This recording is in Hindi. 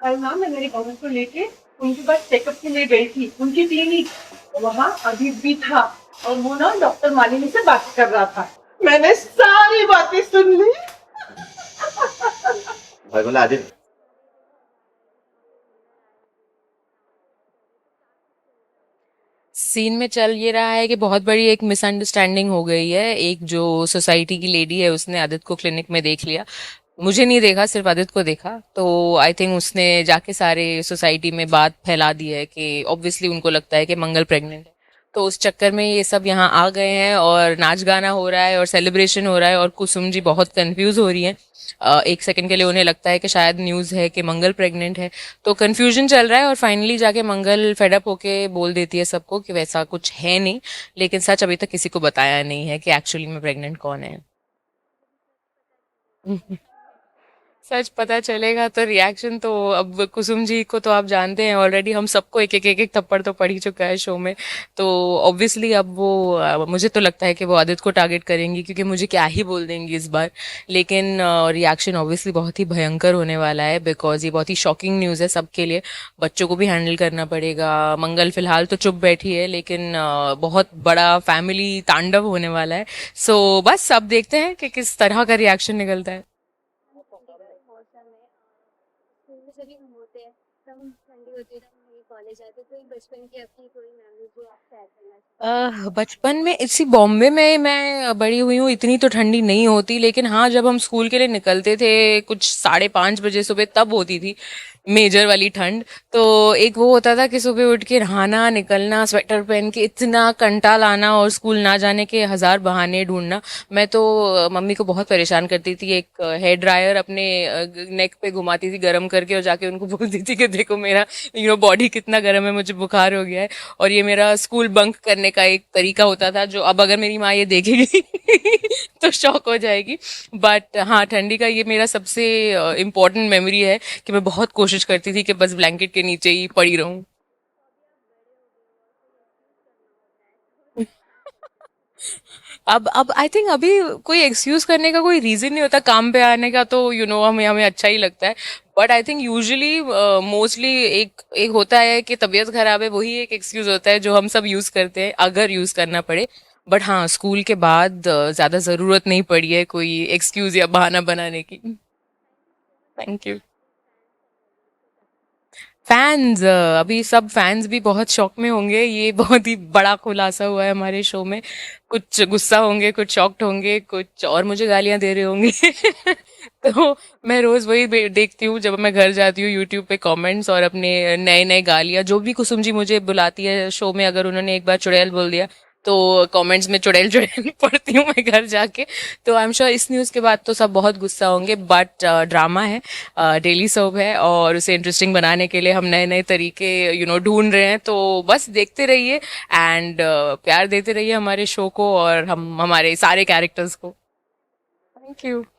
कल ना मैं मेरी बहू को लेके उनके पास चेकअप के लिए गई थी, उनकी क्लिनिक। वहाँ अजीब भी था और वो ना डॉक्टर मालिनी से बात कर रहा था। मैंने सारी बातें सुन ली। भाई बोला आदित्य। सीन में चल ये रहा है कि बहुत बड़ी एक मिसअंडरस्टैंडिंग हो गई है। एक जो सोसाइटी की लेडी है उसने आदित्य को क्लिनिक में देख लिया। मुझे नहीं देखा, सिर्फ आदित्य को देखा। तो आई थिंक उसने जाके सारे सोसाइटी में बात फैला दी है कि ऑब्वियसली उनको लगता है कि मंगल प्रेग्नेंट है। तो उस चक्कर में ये सब यहाँ आ गए हैं और नाच गाना हो रहा है और सेलिब्रेशन हो रहा है और कुसुम जी बहुत कंफ्यूज हो रही हैं। एक सेकंड के लिए उन्हें लगता है कि शायद न्यूज़ है कि मंगल प्रेग्नेंट है। तो कन्फ्यूजन चल रहा है और फाइनली जाके मंगल फेडअप होके बोल देती है सबको कि वैसा कुछ है नहीं। लेकिन सच अभी तक किसी को बताया नहीं है कि एक्चुअली में प्रेग्नेंट कौन है। सच पता चलेगा तो रिएक्शन तो अब कुसुम जी को तो आप जानते हैं ऑलरेडी, हम सबको एक एक थप्पड़ तो पड़ ही चुका है शो में। तो ऑब्वियसली अब वो मुझे तो लगता है कि वो आदित्य को टारगेट करेंगी क्योंकि मुझे क्या ही बोल देंगी इस बार। लेकिन रिएक्शन ऑब्वियसली बहुत ही भयंकर होने वाला है बिकॉज ये बहुत ही शॉकिंग न्यूज़ है सबके लिए। बच्चों को भी हैंडल करना पड़ेगा। मंगल फिलहाल तो चुप बैठी है लेकिन बहुत बड़ा फैमिली तांडव होने वाला है। सो बस अब देखते हैं कि किस तरह का रिएक्शन निकलता है। ठंडी का मौसम है। स्कूल में सभी हम होते हैं, तब ठंडी होती है, तब हम कॉलेज आते हैं। कोई बचपन की अपनी कोई मेमोरी जो आप शेयर करना चाहें? बचपन में इसी बॉम्बे में मैं बड़ी हुई हूँ, इतनी तो ठंडी नहीं होती। लेकिन हाँ, जब हम स्कूल के लिए निकलते थे कुछ 5:30 बजे सुबह, तब होती थी मेजर वाली ठंड। तो एक वो होता था कि सुबह उठ के नहाना, निकलना, स्वेटर पहन के इतना कंटा लाना और स्कूल ना जाने के हजार बहाने ढूंढना। मैं तो मम्मी को बहुत परेशान करती थी। एक हेयर ड्रायर अपने नेक पे घुमाती थी गर्म करके और जाके उनको बोलती थी कि देखो मेरा बॉडी कितना गर्म है, मुझे बुखार हो गया है। और ये मेरा स्कूल बंक करने का एक तरीका होता था जो अब अगर मेरी माँ ये देखेगी तो शॉक हो जाएगी। बट हाँ, ठंडी का ये मेरा सबसे इम्पोर्टेंट मेमोरी है कि मैं बहुत कोशिश करती थी कि बस ब्लैंकेट के नीचे ही पड़ी रहूं। तो अभी आप बड़े हो गए हो और कोई एक्सक्यूज करना होता है, तो फिर आप क्या करते हो? अब आई थिंक अभी कोई एक्सक्यूज करने का कोई रीजन नहीं होता काम पे आने का, तो हमें हमें अच्छा ही लगता है। But I think usually mostly एक एक होता है कि तबीयत खराब है, वही एक एक्सक्यूज होता है जो हम सब यूज करते हैं अगर यूज करना पड़े। बट हाँ, स्कूल के बाद ज्यादा जरूरत नहीं पड़ी है कोई एक्सक्यूज या बहाना बनाने की। Thank you so much. Thank you. आपके फैंस सब लोग हैं, तो कैसा लग रहा है? फैंस, अभी सब फैंस भी बहुत शौक में होंगे। ये बहुत ही बड़ा खुलासा हुआ है हमारे शो में। कुछ गुस्सा होंगे, कुछ शॉक्ड होंगे, कुछ और मुझे गालियां दे रहे होंगे। तो मैं रोज वही देखती हूँ जब मैं घर जाती हूँ, यूट्यूब पे कमेंट्स और अपने नए नए गालियां जो भी कुसुम जी मुझे बुलाती है शो में, अगर उन्होंने एक बार चुड़ैल बोल दिया तो कमेंट्स में चुड़ैल चुड़ैल पढ़ती हूँ मैं घर जाके। तो आई एम श्योर इस न्यूज़ के बाद तो सब बहुत गुस्सा होंगे। बट ड्रामा है, डेली सोप है और उसे इंटरेस्टिंग बनाने के लिए हम नए नए तरीके ढूंढ रहे हैं। तो बस देखते रहिए एंड प्यार देते रहिए हमारे शो को और हम हमारे सारे कैरेक्टर्स को। Thank you.